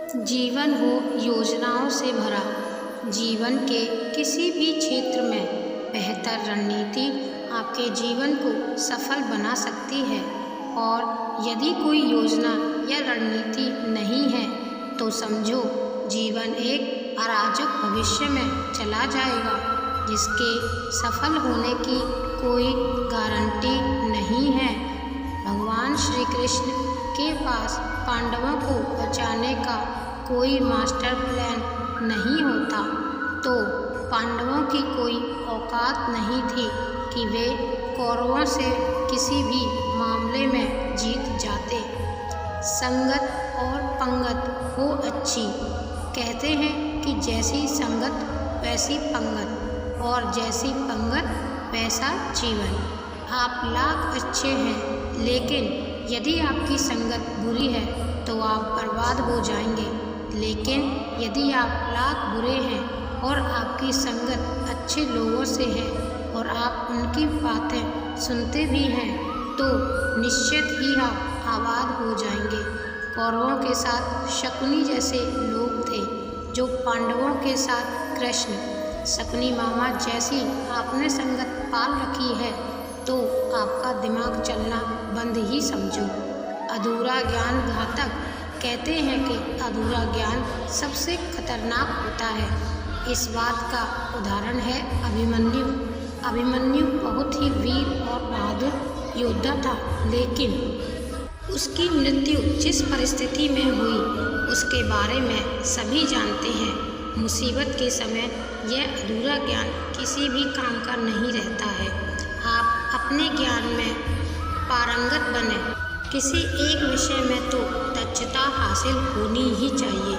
जीवन हो योजनाओं से भरा। जीवन के किसी भी क्षेत्र में बेहतर रणनीति आपके जीवन को सफल बना सकती है, और यदि कोई योजना या रणनीति नहीं है तो समझो जीवन एक अराजक भविष्य में चला जाएगा जिसके सफल होने की कोई गारंटी नहीं है। भगवान श्री कृष्ण के पास पांडवों को बचाने का कोई मास्टर प्लान नहीं होता तो पांडवों की कोई औकात नहीं थी कि वे कौरवों से किसी भी मामले में जीत जाते। संगत और पंगत हो अच्छी। कहते हैं कि जैसी संगत वैसी पंगत, और जैसी पंगत वैसा जीवन। आप लाख अच्छे हैं, लेकिन यदि आपकी संगत बुरी है तो आप बर्बाद हो जाएंगे। लेकिन यदि आप लाख बुरे हैं और आपकी संगत अच्छे लोगों से है और आप उनकी बातें सुनते भी हैं तो निश्चित ही आप आबाद हो जाएंगे। कौरवों के साथ शकुनी जैसे लोग थे, जो पांडवों के साथ कृष्ण। शकुनी मामा जैसी आपने संगत पाल रखी है तो आपका दिमाग चलना बंद ही समझो। अधूरा ज्ञान घातक। कहते हैं कि अधूरा ज्ञान सबसे खतरनाक होता है। इस बात का उदाहरण है अभिमन्यु। अभिमन्यु बहुत ही वीर और बहादुर योद्धा था, लेकिन उसकी मृत्यु जिस परिस्थिति में हुई उसके बारे में सभी जानते हैं। मुसीबत के समय यह अधूरा ज्ञान किसी भी काम का नहीं रहता है। आप अपने ज्ञान में पारंगत बने। किसी एक विषय में तो दक्षता हासिल होनी ही चाहिए।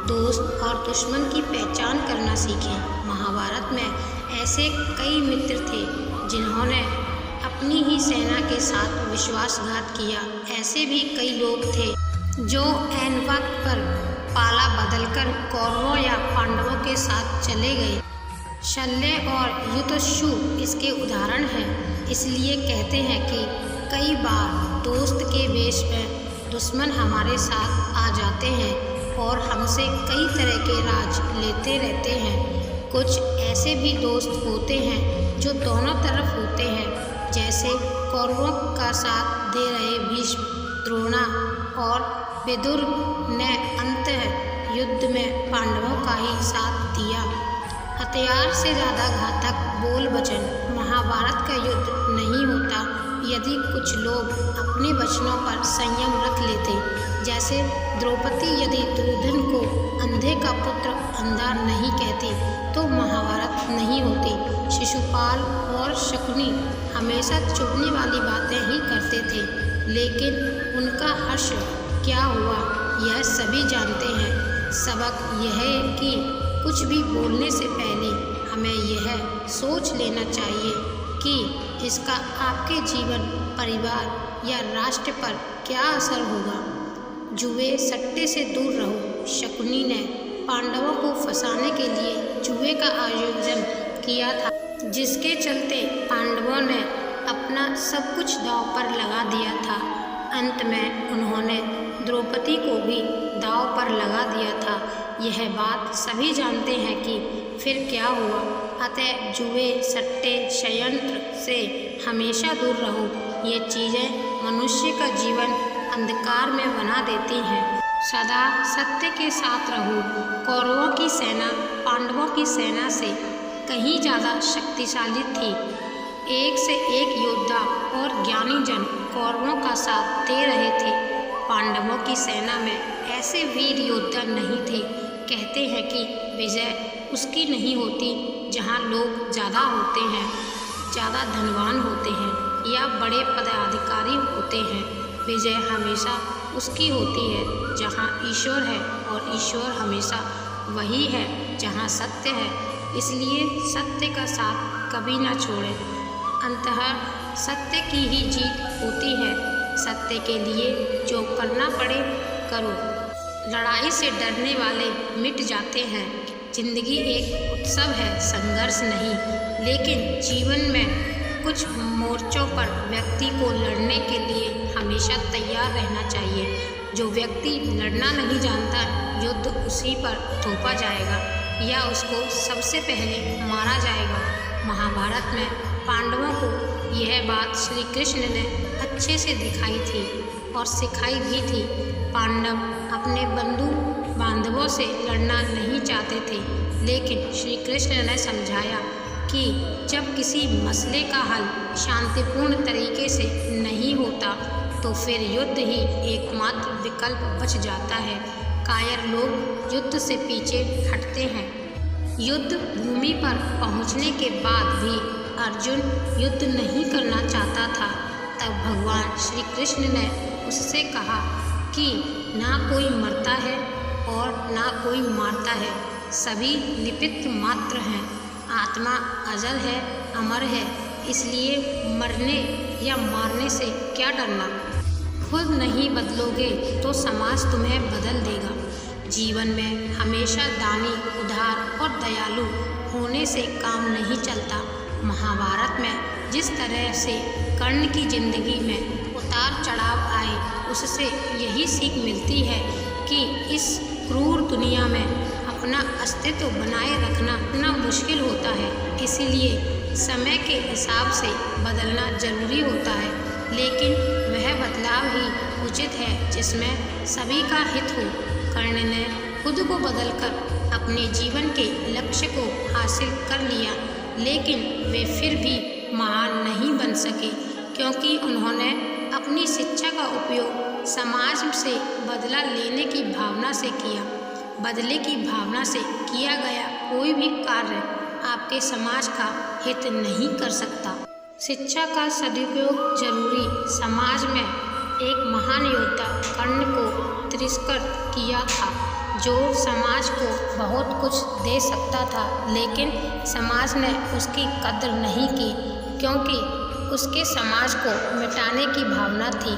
दोस्त और दुश्मन की पहचान करना सीखें। महाभारत में ऐसे कई मित्र थे जिन्होंने अपनी ही सेना के साथ विश्वासघात किया। ऐसे भी कई लोग थे जो ऐन वक्त पर पाला बदलकर कौरवों या पांडवों के साथ चले गए। शल्य और युतशु इसके उदाहरण हैं। इसलिए कहते हैं कि कई बार दोस्त के वेश में दुश्मन हमारे साथ आ जाते हैं और हमसे कई तरह के राज लेते रहते हैं। कुछ ऐसे भी दोस्त होते हैं जो दोनों तरफ होते हैं, जैसे कौरवों का साथ दे रहे भीष्म, द्रोणा और विदुर ने अंततः युद्ध में पांडवों का ही साथ दिया। हथियार से ज़्यादा घातक बोल वचन। महाभारत का युद्ध नहीं होता यदि कुछ लोग अपने वचनों पर संयम रख लेते। जैसे द्रौपदी यदि दुर्योधन को अंधे का पुत्र अंधा नहीं कहती तो महाभारत नहीं होती। शिशुपाल और शकुनी हमेशा चुभने वाली बातें ही करते थे, लेकिन उनका हर्ष क्या हुआ यह सभी जानते हैं। सबक यह है कि कुछ भी बोलने से पहले हमें यह सोच लेना चाहिए कि इसका आपके जीवन, परिवार या राष्ट्र पर क्या असर होगा। जुए सट्टे से दूर रहो। शकुनी ने पांडवों को फंसाने के लिए जुए का आयोजन किया था, जिसके चलते पांडवों ने अपना सब कुछ दांव पर लगा दिया था। अंत में उन्होंने द्रौपदी को भी दांव पर लगा दिया था। यह बात सभी जानते हैं कि फिर क्या हुआ। अतः जुए, सट्टे, षड्यंत्र से हमेशा दूर रहो। ये चीज़ें मनुष्य का जीवन अंधकार में बना देती हैं। सदा सत्य के साथ रहो। कौरवों की सेना पांडवों की सेना से कहीं ज़्यादा शक्तिशाली थी। एक से एक योद्धा और ज्ञानी जन कौरवों का साथ दे रहे थे। पांडवों की सेना में ऐसे वीर योद्धा नहीं थे। कहते हैं कि विजय उसकी नहीं होती जहाँ लोग ज़्यादा होते हैं, ज़्यादा धनवान होते हैं या बड़े पदाधिकारी होते हैं। विजय हमेशा उसकी होती है जहाँ ईश्वर है, और ईश्वर हमेशा वही है जहाँ सत्य है। इसलिए सत्य का साथ कभी ना छोड़ें। अंततः सत्य की ही जीत होती है। सत्य के लिए जो करना पड़े करो। लड़ाई से डरने वाले मिट जाते हैं। जिंदगी एक उत्सव है, संघर्ष नहीं। लेकिन जीवन में कुछ मोर्चों पर व्यक्ति को लड़ने के लिए हमेशा तैयार रहना चाहिए। जो व्यक्ति लड़ना नहीं जानता युद्ध उसी पर थोपा जाएगा या उसको सबसे पहले मारा जाएगा। महाभारत में पांडवों को यह बात श्री कृष्ण ने अच्छे से दिखाई थी और सिखाई भी थी। पांडव अपने बंधु बांधवों से लड़ना नहीं चाहते थे, लेकिन श्री कृष्ण ने समझाया कि जब किसी मसले का हल शांतिपूर्ण तरीके से नहीं होता तो फिर युद्ध ही एकमात्र विकल्प बच जाता है। कायर लोग युद्ध से पीछे हटते हैं। युद्ध भूमि पर पहुंचने के बाद भी अर्जुन युद्ध नहीं करना चाहता था। तब भगवान श्री कृष्ण ने उससे कहा कि ना कोई मरता है और ना कोई मारता है, सभी निमित्त मात्र हैं। आत्मा अजल है, अमर है, इसलिए मरने या मारने से क्या डरना। खुद नहीं बदलोगे तो समाज तुम्हें बदल देगा। जीवन में हमेशा दानी, उदार और दयालु होने से काम नहीं चलता। महाभारत में जिस तरह से कर्ण की जिंदगी में उतार चढ़ाव आए, उससे यही सीख मिलती है कि इस क्रूर दुनिया में अपना अस्तित्व बनाए रखना इतना मुश्किल होता है। इसीलिए समय के हिसाब से बदलना जरूरी होता है, लेकिन वह बदलाव ही उचित है जिसमें सभी का हित हो। कर्ण ने खुद को बदलकर अपने जीवन के लक्ष्य को हासिल कर लिया, लेकिन वे फिर भी महान नहीं बन सके, क्योंकि उन्होंने अपनी शिक्षा का उपयोग समाज से बदला लेने की भावना से किया। बदले की भावना से किया गया कोई भी कार्य आपके समाज का हित नहीं कर सकता। शिक्षा का सदुपयोग जरूरी। समाज में एक महान योद्धा कर्ण को तिरस्कृत किया था, जो समाज को बहुत कुछ दे सकता था, लेकिन समाज ने उसकी कद्र नहीं की, क्योंकि उसके समाज को मिटाने की भावना थी।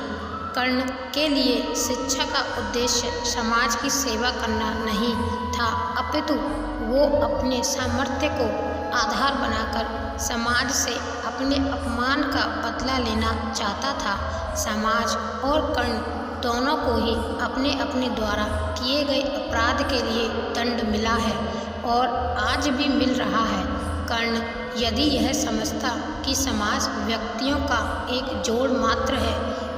कर्ण के लिए शिक्षा का उद्देश्य समाज की सेवा करना नहीं था, अपितु वो अपने सामर्थ्य को आधार बनाकर समाज से अपने अपमान का बदला लेना चाहता था। समाज और कर्ण दोनों को ही अपने अपने द्वारा किए गए अपराध के लिए दंड मिला है और आज भी मिल रहा है। कर्ण यदि यह समझता कि समाज व्यक्तियों का एक जोड़ मात्र है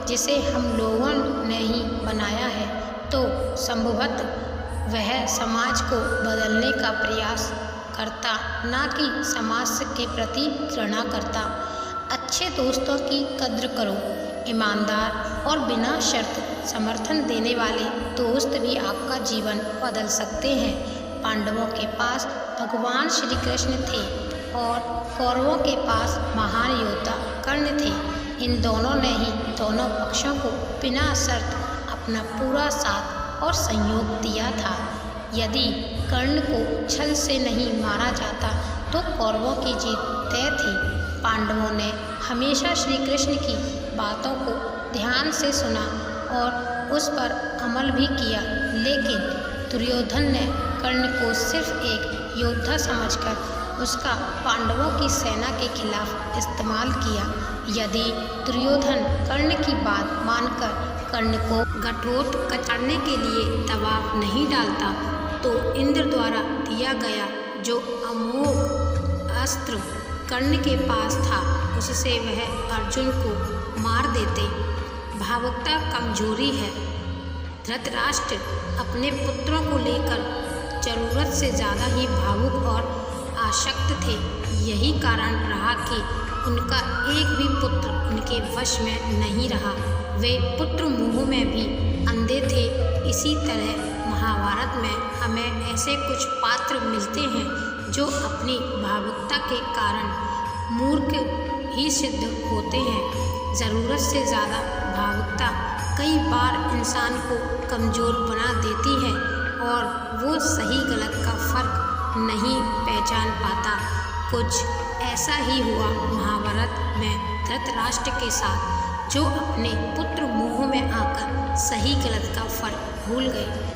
जिसे हम लोगों ने ही बनाया है, तो संभवतः वह समाज को बदलने का प्रयास करता, ना कि समाज के प्रति घृणा करता। अच्छे दोस्तों की कद्र करो। ईमानदार और बिना शर्त समर्थन देने वाले दोस्त भी आपका जीवन बदल सकते हैं। पांडवों के पास भगवान श्री कृष्ण थे और कौरवों के पास महान योद्धा कर्ण थे। इन दोनों ने ही दोनों पक्षों को बिना शर्त अपना पूरा साथ और सहयोग दिया था। यदि कर्ण को छल से नहीं मारा जाता तो कौरवों की जीत तय थी। पांडवों ने हमेशा श्री कृष्ण की बातों को ध्यान से सुना और उस पर अमल भी किया, लेकिन दुर्योधन ने कर्ण को सिर्फ एक योद्धा समझकर उसका पांडवों की सेना के खिलाफ इस्तेमाल किया। यदि दुर्योधन कर्ण की बात मानकर कर्ण को घटोट करने के लिए दबाव नहीं डालता, तो इंद्र द्वारा दिया गया जो अमोघ अस्त्र कर्ण के पास था, उससे वह अर्जुन को मार देते। भावुकता कमजोरी है। धृतराष्ट्र अपने पुत्रों को लेकर जरूरत से ज़्यादा ही भावुक और आसक्त थे। यही कारण रहा कि उनका एक भी पुत्र उनके वश में नहीं रहा। वे पुत्र मोह में भी अंधे थे। इसी तरह महाभारत में हमें ऐसे कुछ पात्र मिलते हैं जो अपनी भावुकता के कारण मूर्ख ही सिद्ध होते हैं। ज़रूरत से ज़्यादा भावुकता कई बार इंसान को कमज़ोर बना देती है और वो सही गलत का फ़र्क नहीं पहचान पाता। कुछ ऐसा ही हुआ महाभारत में धृतराष्ट्र के साथ, जो अपने पुत्र मोह में आकर सही गलत का फ़र्क भूल गए।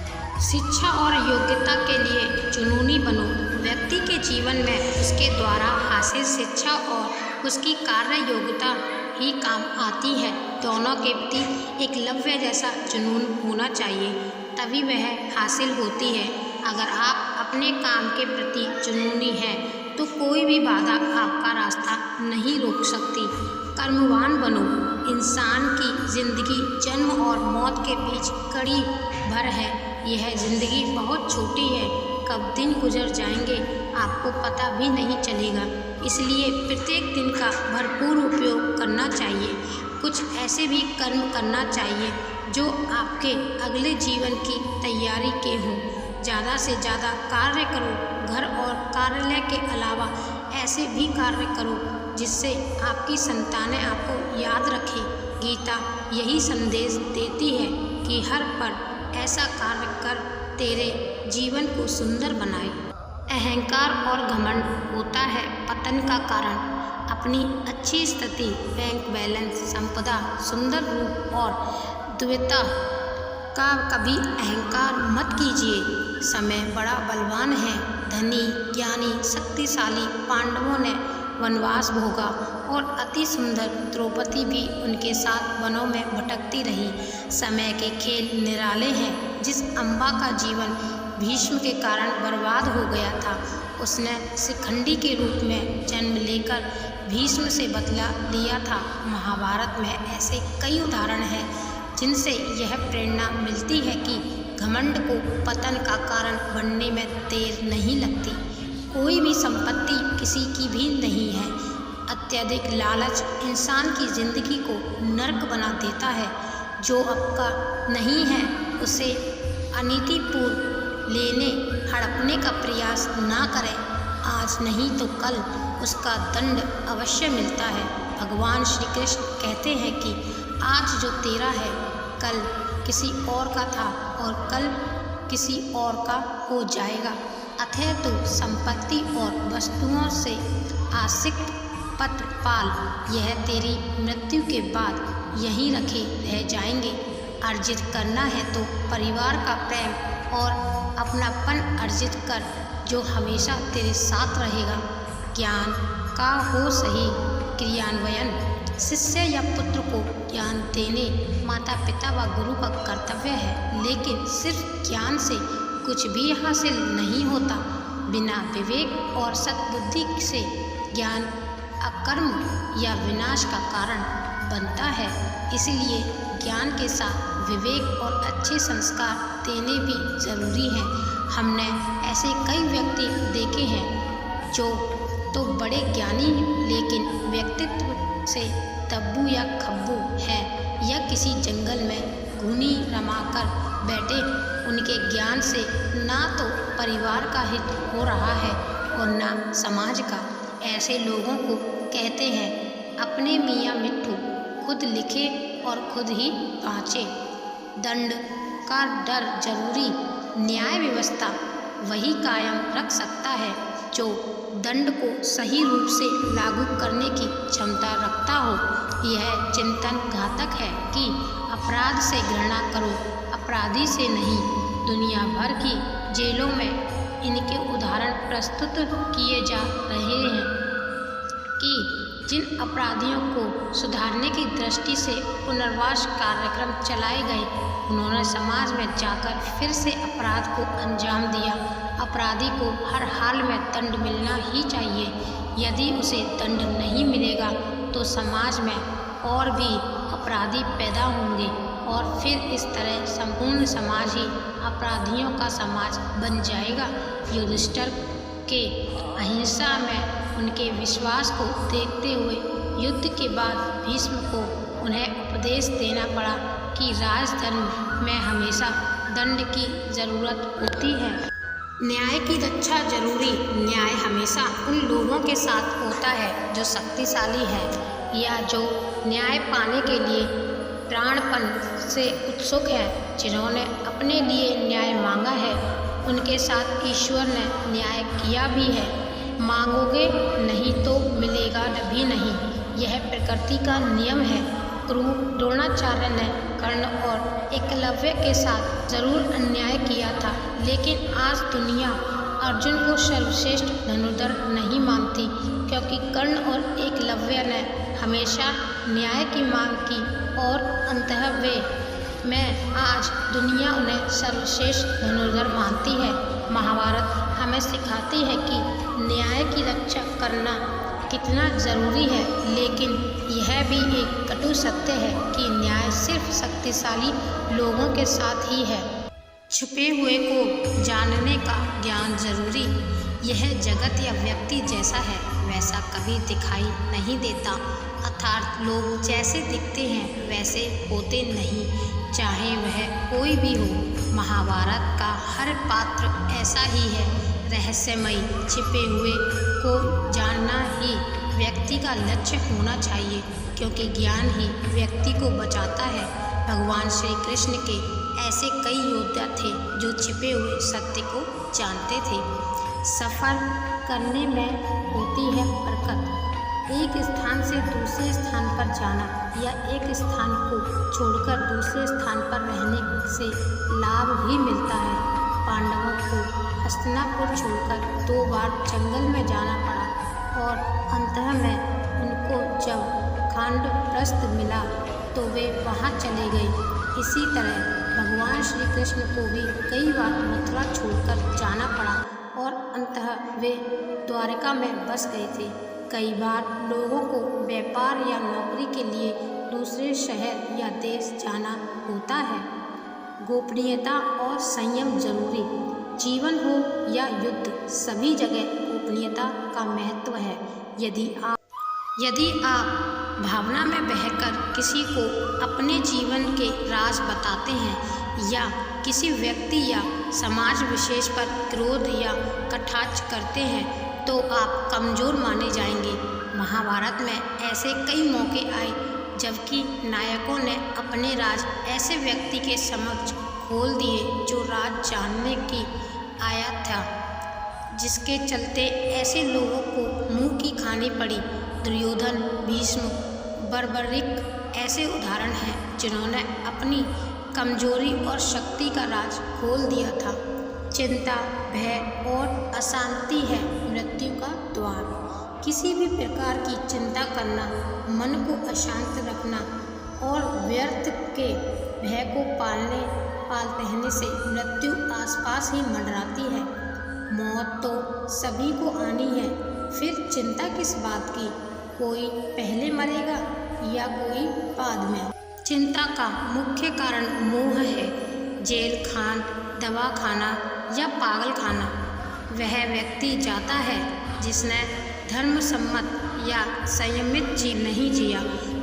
शिक्षा और योग्यता के लिए जुनूनी बनो। व्यक्ति के जीवन में उसके द्वारा हासिल शिक्षा और उसकी कार्य योग्यता ही काम आती है। दोनों के प्रति एकलव्य जैसा जुनून होना चाहिए। तभी वह हासिल होती है। अगर आप अपने काम के प्रति जुनूनी हैं तो कोई भी बाधा आपका रास्ता नहीं रोक सकती। कर्मवान बनो। इंसान की जिंदगी जन्म और मौत के बीच कड़ी भर है। यह जिंदगी बहुत छोटी है, कब दिन गुजर जाएंगे आपको पता भी नहीं चलेगा। इसलिए प्रत्येक दिन का भरपूर उपयोग करना चाहिए। कुछ ऐसे भी कर्म करना चाहिए जो आपके अगले जीवन की तैयारी के हों। ज़्यादा से ज़्यादा कार्य करो। घर और कार्यालय के अलावा ऐसे भी कार्य करो जिससे आपकी संतानें आपको याद रखें। गीता यही संदेश देती है कि हर पल ऐसा कार्य कर तेरे जीवन को सुंदर बनाए। अहंकार और घमंड होता है पतन का कारण। अपनी अच्छी स्थिति, बैंक बैलेंस, संपदा, सुंदर रूप और द्विता का कभी अहंकार मत कीजिए। समय बड़ा बलवान है। धनी, ज्ञानी, शक्तिशाली पांडवों ने वनवास भोगा और अति सुंदर द्रौपदी भी उनके साथ वनों में भटकती रही। समय के खेल निराले हैं। जिस अम्बा का जीवन भीष्म के कारण बर्बाद हो गया था, उसने शिखंडी के रूप में जन्म लेकर भीष्म से बदला लिया था। महाभारत में ऐसे कई उदाहरण हैं जिनसे यह प्रेरणा मिलती है कि घमंड को पतन का कारण बनने में देर नहीं लगती। कोई भी संपत्ति किसी की भी नहीं है। अत्यधिक लालच इंसान की जिंदगी को नर्क बना देता है। जो आपका नहीं है उसे अनीतिपूर्ण लेने हड़पने का प्रयास ना करें। आज नहीं तो कल उसका दंड अवश्य मिलता है। भगवान श्री कृष्ण कहते हैं कि आज जो तेरा है कल किसी और का था और कल किसी और का हो जाएगा। अतः तो संपत्ति और वस्तुओं से आसक्त पत्र पाल, यह तेरी मृत्यु के बाद यहीं रखे रह जाएंगे। अर्जित करना है तो परिवार का प्रेम और अपनापन अर्जित कर जो हमेशा तेरे साथ रहेगा। ज्ञान का हो सही क्रियान्वयन। शिष्य या पुत्र को ज्ञान देने माता पिता व गुरु का कर्तव्य है, लेकिन सिर्फ ज्ञान से कुछ भी हासिल नहीं होता। बिना विवेक और सद्बुद्धि से ज्ञान अकर्म या विनाश का कारण बनता है। इसलिए ज्ञान के साथ विवेक और अच्छे संस्कार देने भी जरूरी हैं। हमने ऐसे कई व्यक्ति देखे हैं जो तो बड़े ज्ञानी लेकिन व्यक्तित्व से तब्बू या खब्बू है, या किसी जंगल में घूनी रमाकर बैठे। उनके ज्ञान से ना तो परिवार का हित हो रहा है और ना समाज का। ऐसे लोगों को कहते हैं अपने मियाँ मिट्ठू, खुद लिखे और खुद ही बाँचे। दंड का डर जरूरी। न्याय व्यवस्था वही कायम रख सकता है जो दंड को सही रूप से लागू करने की क्षमता रखता हो। यह चिंतन घातक है कि अपराध से घृणा करो, अपराधी से नहीं। दुनिया भर की जेलों में इनके उदाहरण प्रस्तुत किए जा रहे हैं कि जिन अपराधियों को सुधारने की दृष्टि से पुनर्वास कार्यक्रम चलाए गए, उन्होंने समाज में जाकर फिर से अपराध को अंजाम दिया। अपराधी को हर हाल में दंड मिलना ही चाहिए। यदि उसे दंड नहीं मिलेगा तो समाज में और भी अपराधी पैदा होंगे और फिर इस तरह संपूर्ण समाज ही अपराधियों का समाज बन जाएगा। युधिष्ठिर के अहिंसा में उनके विश्वास को देखते हुए युद्ध के बाद भीष्म को उन्हें उपदेश देना पड़ा कि राजधर्म में हमेशा दंड की ज़रूरत होती है। न्याय की रक्षा जरूरी। न्याय हमेशा उन लोगों के साथ होता है जो शक्तिशाली है या जो न्याय पाने के लिए प्राणपण से उत्सुक है। जिन्होंने अपने लिए न्याय मांगा है उनके साथ ईश्वर ने न्याय किया भी है। मांगोगे नहीं तो मिलेगा भी नहीं, यह प्रकृति का नियम है। द्रोणाचार्य ने कर्ण और एकलव्य के साथ जरूर अन्याय किया था, लेकिन आज दुनिया अर्जुन को सर्वश्रेष्ठ धनुर्धर नहीं मानती, क्योंकि कर्ण और एकलव्य ने हमेशा न्याय की मांग की और अंततः वे मैं आज दुनिया उन्हें सर्वश्रेष्ठ धनुर्धर मानती है। महाभारत हमें सिखाती है कि न्याय की रक्षा करना कितना ज़रूरी है, लेकिन यह भी एक कटु सत्य है कि न्याय सिर्फ शक्तिशाली लोगों के साथ ही है। छुपे हुए को जानने का ज्ञान जरूरी। यह जगत या व्यक्ति जैसा है वैसा कभी दिखाई नहीं देता, अर्थात लोग जैसे दिखते हैं वैसे होते नहीं, चाहे वह कोई भी हो। महाभारत का हर पात्र ऐसा ही है, रहस्यमयी। छिपे हुए को जानना ही व्यक्ति का लक्ष्य होना चाहिए, क्योंकि ज्ञान ही व्यक्ति को बचाता है। भगवान श्री कृष्ण के ऐसे कई योद्धा थे जो छिपे हुए सत्य को जानते थे। सफ़र करने में होती है बरकत। एक स्थान से दूसरे स्थान पर जाना या एक स्थान को छोड़कर दूसरे स्थान पर रहने से लाभ ही मिलता है। पांडवों को हस्तिनापुर छोड़कर 2 बार जंगल में जाना पड़ा और अंततः में उनको जब खांडवप्रस्थ मिला तो वे वहाँ चले गए। इसी तरह भगवान श्री कृष्ण को भी कई बार मथुरा छोड़कर जाना पड़ा और अंततः वे द्वारका में बस गए थे। कई बार लोगों को व्यापार या नौकरी के लिए दूसरे शहर या देश जाना होता है। गोपनीयता और संयम जरूरी। जीवन हो या युद्ध, सभी जगह गोपनीयता का महत्व है। यदि आप भावना में बहकर किसी को अपने जीवन के राज बताते हैं या किसी व्यक्ति या समाज विशेष पर क्रोध या कटाक्ष करते हैं तो आप कमज़ोर माने जाएंगे। महाभारत में ऐसे कई मौके आए जबकि नायकों ने अपने राज ऐसे व्यक्ति के समक्ष खोल दिए जो राज जानने की आया था, जिसके चलते ऐसे लोगों को मुंह की खानी पड़ी। दुर्योधन, भीष्म, बर्बरिक ऐसे उदाहरण हैं जिन्होंने अपनी कमजोरी और शक्ति का राज खोल दिया था। चिंता, भय और अशांति है मृत्यु का द्वार। किसी भी प्रकार की चिंता करना, मन को अशांत रखना और व्यर्थ के भय को पालते रहने से मृत्यु आसपास ही मंडराती है। मौत तो सभी को आनी है, फिर चिंता किस बात की? कोई पहले मरेगा या कोई बाद में। चिंता का मुख्य कारण मोह है। जेल खाना, दवा खाना या पागल खाना। वह व्यक्ति जाता है जिसने धर्म सम्मत या संयमित जीवन नहीं जिया,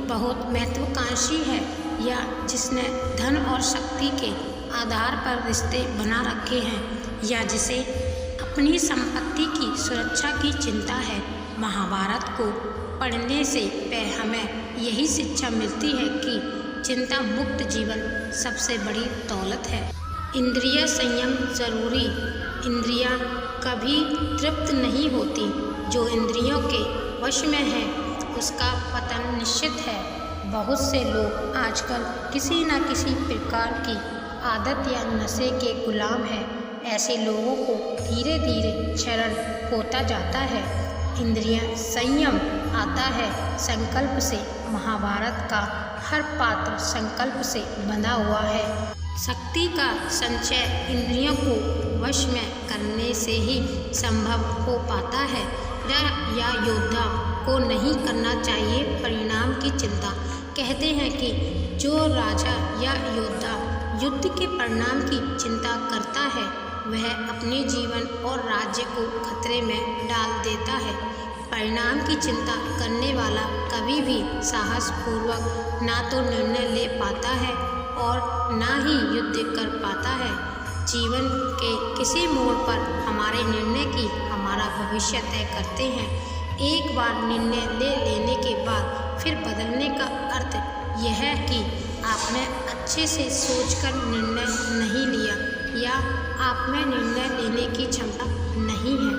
बहुत महत्वाकांक्षी है, या जिसने धन और शक्ति के आधार पर रिश्ते बना रखे हैं, या जिसे अपनी संपत्ति की सुरक्षा की चिंता है। महाभारत को पढ़ने से हमें यही शिक्षा मिलती है कि चिंता मुक्त जीवन सबसे बड़ी दौलत है। इंद्रिय संयम जरूरी। इंद्रियां कभी तृप्त नहीं होती। जो इंद्रियों के वश में है उसका पतन निश्चित है। बहुत से लोग आजकल किसी न किसी प्रकार की आदत या नशे के गुलाम हैं। ऐसे लोगों को धीरे धीरे क्षरण होता जाता है। इंद्रिय संयम आता है संकल्प से। महाभारत का हर पात्र संकल्प से बंधा हुआ है। शक्ति का संचय इंद्रियों को वश में करने से ही संभव हो पाता है। या योद्धा को नहीं करना चाहिए परिणाम की चिंता। कहते हैं कि जो राजा या योद्धा युद्ध के परिणाम की चिंता करता है वह अपने जीवन और राज्य को खतरे में डाल देता है। परिणाम की चिंता करने वाला कभी भी साहसपूर्वक ना तो निर्णय ले पाता है और ना ही युद्ध कर पाता है। जीवन के किसी मोड़ पर हमारे निर्णय की हमारा भविष्य तय करते हैं। एक बार निर्णय ले लेने के बाद फिर बदलने का अर्थ यह है कि आपने अच्छे से सोचकर निर्णय नहीं लिया या आप में निर्णय लेने की क्षमता नहीं है।